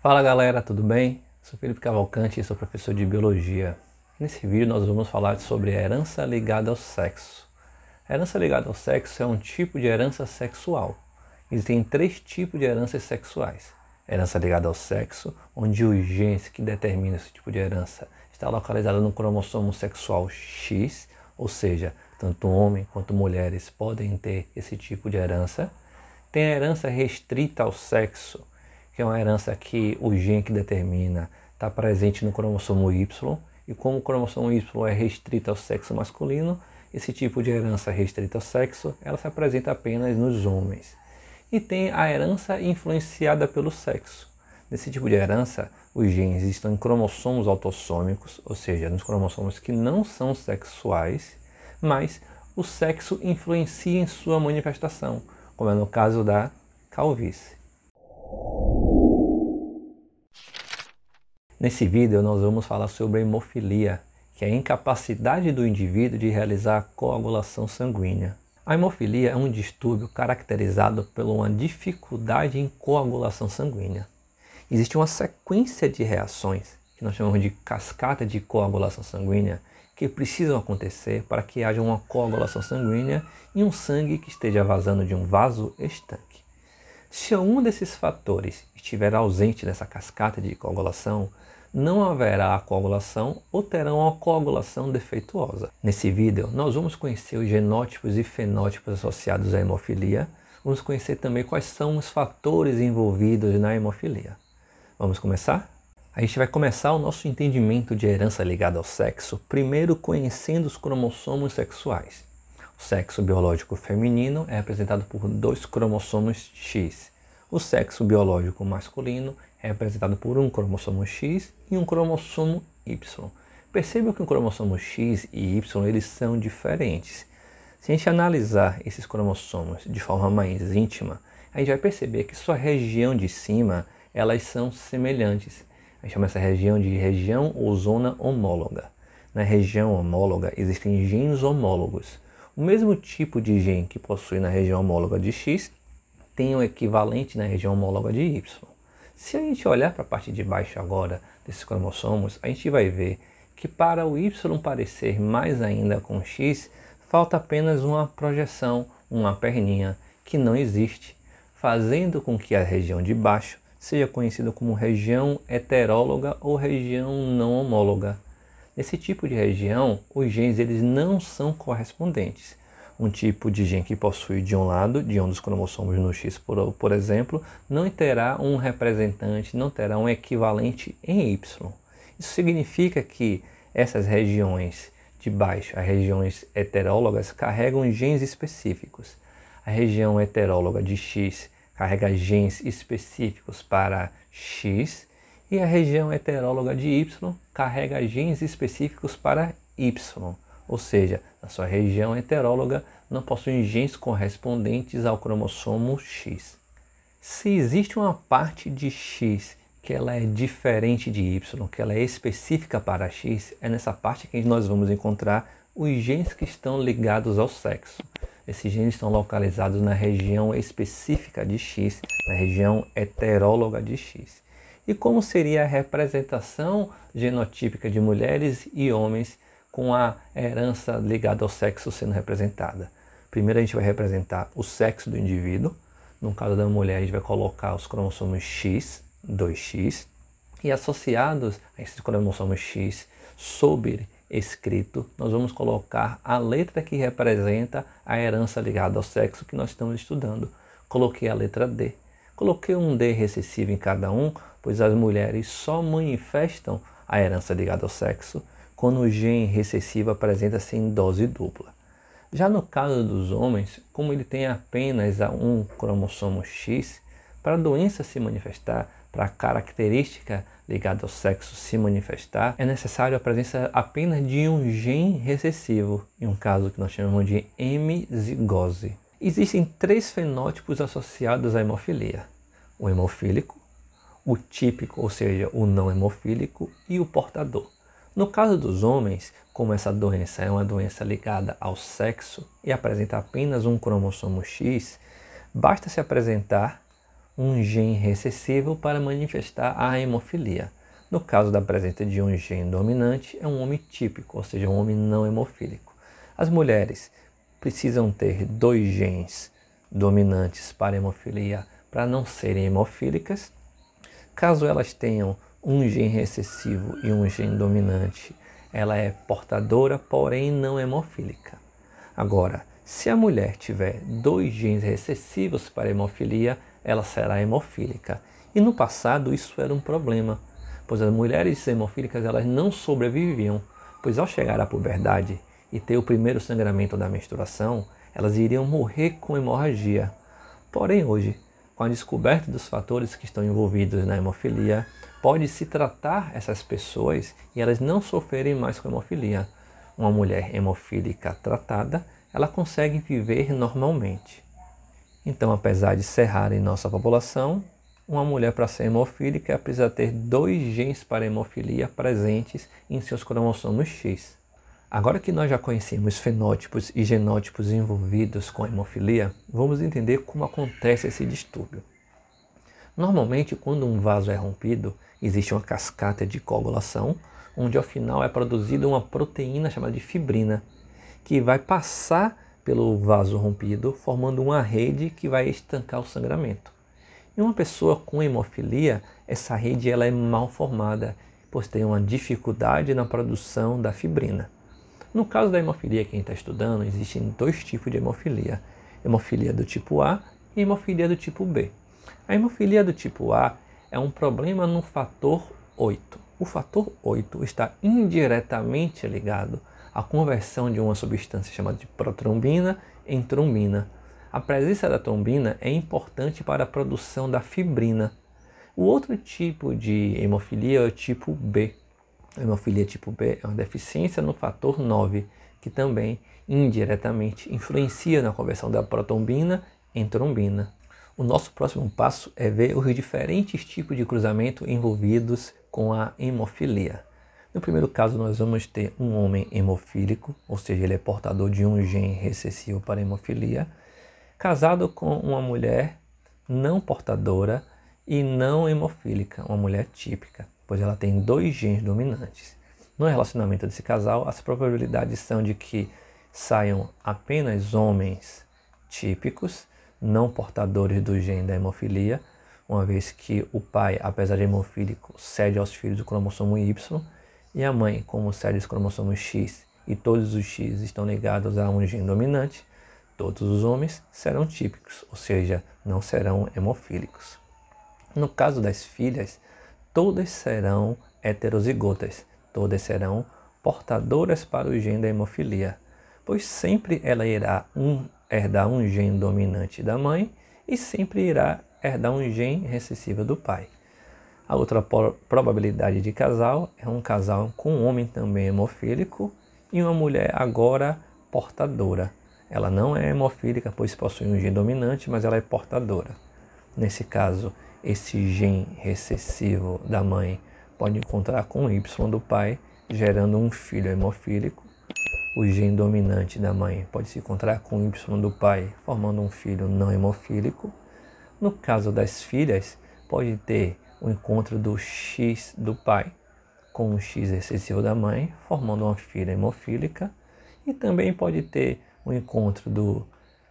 Fala galera, tudo bem? Sou Felipe Cavalcante e sou professor de Biologia. Nesse vídeo nós vamos falar sobre a herança ligada ao sexo. A herança ligada ao sexo é um tipo de herança sexual. Existem três tipos de heranças sexuais. Herança ligada ao sexo, onde o gene que determina esse tipo de herança está localizado no cromossomo sexual X, ou seja, tanto homens quanto mulheres podem ter esse tipo de herança. Tem a herança restrita ao sexo, que é uma herança que o gene que determina está presente no cromossomo Y, e como o cromossomo Y é restrito ao sexo masculino, esse tipo de herança restrita ao sexo, ela se apresenta apenas nos homens. E tem a herança influenciada pelo sexo. Nesse tipo de herança, os genes estão em cromossomos autossômicos, ou seja, nos cromossomos que não são sexuais, mas o sexo influencia em sua manifestação, como é no caso da calvície. Nesse vídeo nós vamos falar sobre a hemofilia, que é a incapacidade do indivíduo de realizar a coagulação sanguínea. A hemofilia é um distúrbio caracterizado por uma dificuldade em coagulação sanguínea. Existe uma sequência de reações, que nós chamamos de cascata de coagulação sanguínea, que precisam acontecer para que haja uma coagulação sanguínea e um sangue que esteja vazando de um vaso estanque. Se algum desses fatores estiver ausente nessa cascata de coagulação, não haverá a coagulação ou terão uma coagulação defeituosa. Nesse vídeo, nós vamos conhecer os genótipos e fenótipos associados à hemofilia. Vamos conhecer também quais são os fatores envolvidos na hemofilia. Vamos começar? A gente vai começar o nosso entendimento de herança ligada ao sexo, primeiro conhecendo os cromossomos sexuais. O sexo biológico feminino é representado por 2 cromossomos X. O sexo biológico masculino é representado por um cromossomo X e um cromossomo Y. Perceba que o cromossomo X e Y eles são diferentes. Se a gente analisar esses cromossomos de forma mais íntima, a gente vai perceber que sua região de cima elas são semelhantes. A gente chama essa região de região ou zona homóloga. Na região homóloga existem genes homólogos. O mesmo tipo de gene que possui na região homóloga de X tem um equivalente na região homóloga de Y. Se a gente olhar para a parte de baixo agora desses cromossomos, a gente vai ver que para o Y parecer mais ainda com X, falta apenas uma projeção, uma perninha, que não existe, fazendo com que a região de baixo seja conhecida como região heteróloga ou região não homóloga. Nesse tipo de região, os genes eles não são correspondentes. Um tipo de gene que possui de um lado, de um dos cromossomos no X, por exemplo, não terá um representante, não terá um equivalente em Y. Isso significa que essas regiões de baixo, as regiões heterólogas, carregam genes específicos. A região heteróloga de X carrega genes específicos para X, e a região heteróloga de Y carrega genes específicos para Y, ou seja, na sua região heteróloga não possui genes correspondentes ao cromossomo X. Se existe uma parte de X que ela é diferente de Y, que ela é específica para X, é nessa parte que nós vamos encontrar os genes que estão ligados ao sexo. Esses genes estão localizados na região específica de X, na região heteróloga de X. E como seria a representação genotípica de mulheres e homens com a herança ligada ao sexo sendo representada? Primeiro a gente vai representar o sexo do indivíduo. No caso da mulher a gente vai colocar os cromossomos X, 2X, e associados a esses cromossomos X, sobre escrito, nós vamos colocar a letra que representa a herança ligada ao sexo que nós estamos estudando. Coloquei a letra D. Coloquei um D recessivo em cada um, pois as mulheres só manifestam a herança ligada ao sexo quando o gene recessivo apresenta-se em dose dupla. Já no caso dos homens, como ele tem apenas um cromossomo X, para a doença se manifestar, para a característica ligada ao sexo se manifestar, é necessário a presença apenas de um gene recessivo, em um caso que nós chamamos de hemizigose. Existem 3 fenótipos associados à hemofilia: o hemofílico, o típico, ou seja, o não hemofílico, e o portador. No caso dos homens, como essa doença é uma doença ligada ao sexo e apresenta apenas um cromossomo X, basta se apresentar um gene recessivo para manifestar a hemofilia. No caso da presença de um gene dominante, é um homem típico, ou seja, um homem não hemofílico. As mulheres precisam ter 2 genes dominantes para hemofilia para não serem hemofílicas. Caso elas tenham um gene recessivo e um gene dominante, ela é portadora, porém não hemofílica. Agora, se a mulher tiver 2 genes recessivos para hemofilia, ela será hemofílica. E no passado isso era um problema, pois as mulheres hemofílicas elas não sobreviviam, pois ao chegar à puberdade e ter o primeiro sangramento da menstruação, elas iriam morrer com hemorragia. Porém hoje, com a descoberta dos fatores que estão envolvidos na hemofilia, pode-se tratar essas pessoas e elas não sofrerem mais com hemofilia. Uma mulher hemofílica tratada, ela consegue viver normalmente. Então, apesar de ser rara em nossa população, uma mulher para ser hemofílica precisa ter 2 genes para hemofilia presentes em seus cromossomos X. Agora que nós já conhecemos fenótipos e genótipos envolvidos com a hemofilia, vamos entender como acontece esse distúrbio. Normalmente, quando um vaso é rompido, existe uma cascata de coagulação, onde ao final é produzida uma proteína chamada de fibrina, que vai passar pelo vaso rompido, formando uma rede que vai estancar o sangramento. Em uma pessoa com hemofilia, essa rede ela é mal formada, pois tem uma dificuldade na produção da fibrina. No caso da hemofilia que a gente está estudando, existem 2 tipos de hemofilia. Hemofilia do tipo A e hemofilia do tipo B. A hemofilia do tipo A é um problema no fator 8. O fator 8 está indiretamente ligado à conversão de uma substância chamada de protrombina em trombina. A presença da trombina é importante para a produção da fibrina. O outro tipo de hemofilia é o tipo B. A hemofilia tipo B é uma deficiência no fator 9, que também indiretamente influencia na conversão da protrombina em trombina. O nosso próximo passo é ver os diferentes tipos de cruzamento envolvidos com a hemofilia. No primeiro caso, nós vamos ter um homem hemofílico, ou seja, ele é portador de um gene recessivo para hemofilia, casado com uma mulher não portadora e não hemofílica, uma mulher típica, pois ela tem 2 genes dominantes. No relacionamento desse casal, as probabilidades são de que saiam apenas homens típicos, não portadores do gene da hemofilia, uma vez que o pai, apesar de hemofílico, cede aos filhos o cromossomo Y, e a mãe, como cede os cromossomos X, e todos os X estão ligados a um gene dominante, todos os homens serão típicos, ou seja, não serão hemofílicos. No caso das filhas, todas serão heterozigotas, todas serão portadoras para o gene da hemofilia, pois sempre ela irá herdar um gene dominante da mãe e sempre irá herdar um gene recessivo do pai. A outra probabilidade de casal é um casal com um homem também hemofílico e uma mulher agora portadora. Ela não é hemofílica, pois possui um gene dominante, mas ela é portadora. Nesse caso, esse gene recessivo da mãe pode encontrar com o Y do pai, gerando um filho hemofílico. O gene dominante da mãe pode se encontrar com o Y do pai, formando um filho não hemofílico. No caso das filhas, pode ter o encontro do X do pai com o X recessivo da mãe, formando uma filha hemofílica. E também pode ter o encontro do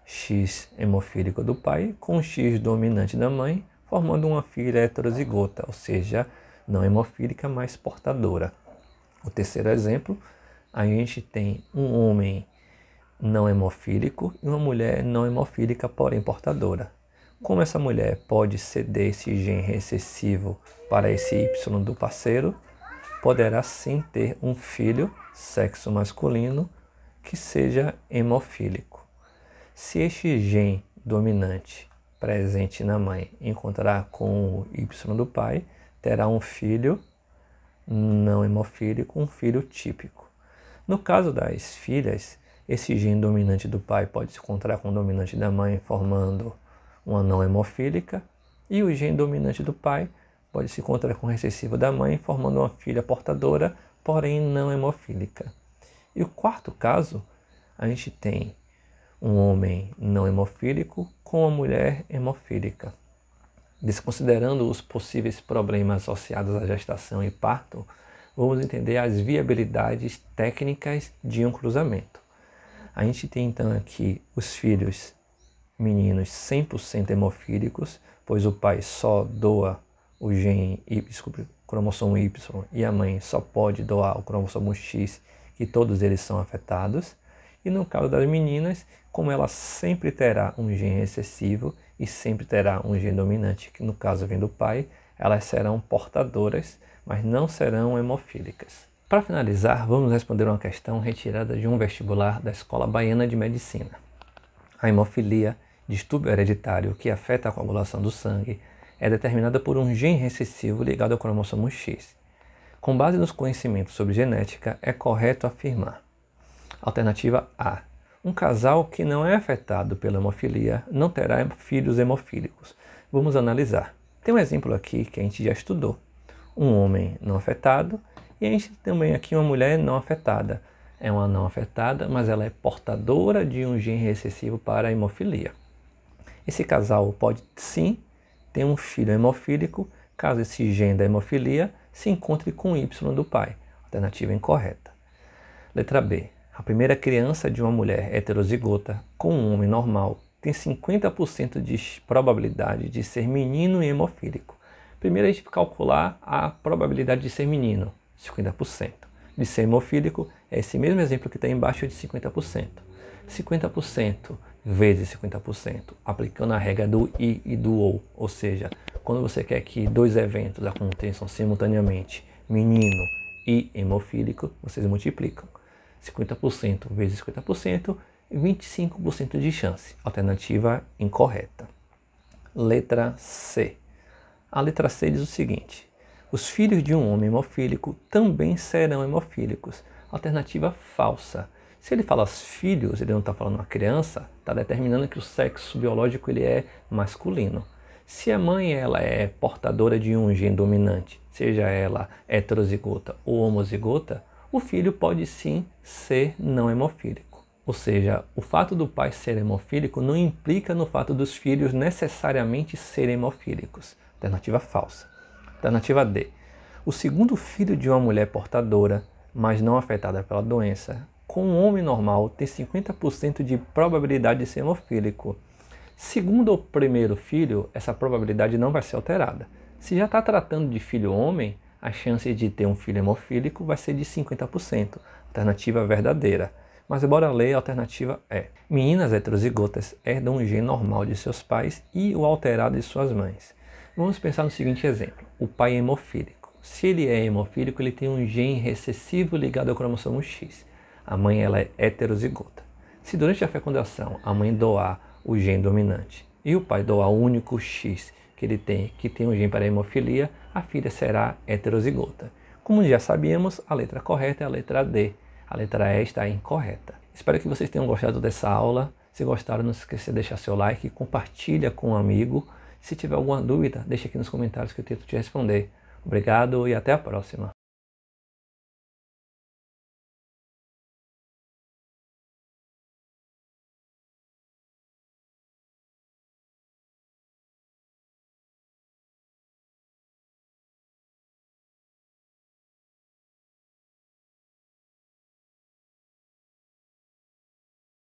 X hemofílico do pai com o X dominante da mãe, formando uma filha heterozigota, ou seja, não hemofílica, mas portadora. O terceiro exemplo, a gente tem um homem não hemofílico e uma mulher não hemofílica, porém portadora. Como essa mulher pode ceder esse gene recessivo para esse Y do parceiro, poderá sim ter um filho, sexo masculino, que seja hemofílico. Se este gene dominante presente na mãe encontrar com o Y do pai, terá um filho não hemofílico, um filho típico. No caso das filhas, esse gene dominante do pai pode se encontrar com o dominante da mãe, formando uma não hemofílica, e o gene dominante do pai pode se encontrar com o recessivo da mãe, formando uma filha portadora, porém não hemofílica. E o quarto caso, a gente tem um homem não hemofílico com uma mulher hemofílica. Desconsiderando os possíveis problemas associados à gestação e parto, vamos entender as viabilidades técnicas de um cruzamento. A gente tem então aqui os filhos meninos 100% hemofílicos, pois o pai só doa o cromossomo Y e a mãe só pode doar o cromossomo X, que todos eles são afetados. E no caso das meninas, como ela sempre terá um gene recessivo e sempre terá um gene dominante, que no caso vem do pai, elas serão portadoras, mas não serão hemofílicas. Para finalizar, vamos responder uma questão retirada de um vestibular da Escola Baiana de Medicina. A hemofilia, distúrbio hereditário que afeta a coagulação do sangue, é determinada por um gene recessivo ligado ao cromossomo X. Com base nos conhecimentos sobre genética, é correto afirmar: alternativa A. Um casal que não é afetado pela hemofilia não terá filhos hemofílicos. Vamos analisar. Tem um exemplo aqui que a gente já estudou. Um homem não afetado e a gente tem também aqui uma mulher não afetada. É uma não afetada, mas ela é portadora de um gene recessivo para a hemofilia. Esse casal pode sim ter um filho hemofílico, caso esse gene da hemofilia se encontre com o Y do pai. Alternativa incorreta. Letra B. A primeira criança de uma mulher heterozigota com um homem normal tem 50% de probabilidade de ser menino e hemofílico. Primeiro a gente calcular a probabilidade de ser menino, 50%. De ser hemofílico é esse mesmo exemplo que está embaixo de 50%. 50% vezes 50%, aplicando a regra do I e do ou seja, quando você quer que dois eventos aconteçam simultaneamente, menino e hemofílico, vocês multiplicam. 50% vezes 50%, 25% de chance. Alternativa incorreta. Letra C. A letra C diz o seguinte: os filhos de um homem hemofílico também serão hemofílicos. Alternativa falsa. Se ele fala filhos, ele não está falando uma criança, está determinando que o sexo biológico ele é masculino. Se a mãe ela é portadora de um gene dominante, seja ela heterozigota ou homozigota, o filho pode sim ser não hemofílico. Ou seja, o fato do pai ser hemofílico não implica no fato dos filhos necessariamente serem hemofílicos. Alternativa falsa. Alternativa D. O segundo filho de uma mulher portadora, mas não afetada pela doença, com um homem normal, tem 50% de probabilidade de ser hemofílico. Segundo o primeiro filho, essa probabilidade não vai ser alterada. Se já está tratando de filho homem, a chance de ter um filho hemofílico vai ser de 50%. Alternativa verdadeira. Mas bora ler a alternativa E. Meninas heterozigotas herdam um gene normal de seus pais e o alterado de suas mães. Vamos pensar no seguinte exemplo. O pai é hemofílico. Se ele é hemofílico, ele tem um gene recessivo ligado ao cromossomo X. A mãe ela é heterozigota. Se durante a fecundação a mãe doar o gene dominante e o pai doar o único X que ele tem, que tem um gene para a hemofilia, a filha será heterozigota. Como já sabíamos, a letra correta é a letra D. A letra E está incorreta. Espero que vocês tenham gostado dessa aula. Se gostaram, não se esqueça de deixar seu like, compartilha com um amigo. Se tiver alguma dúvida, deixa aqui nos comentários que eu tento te responder. Obrigado e até a próxima.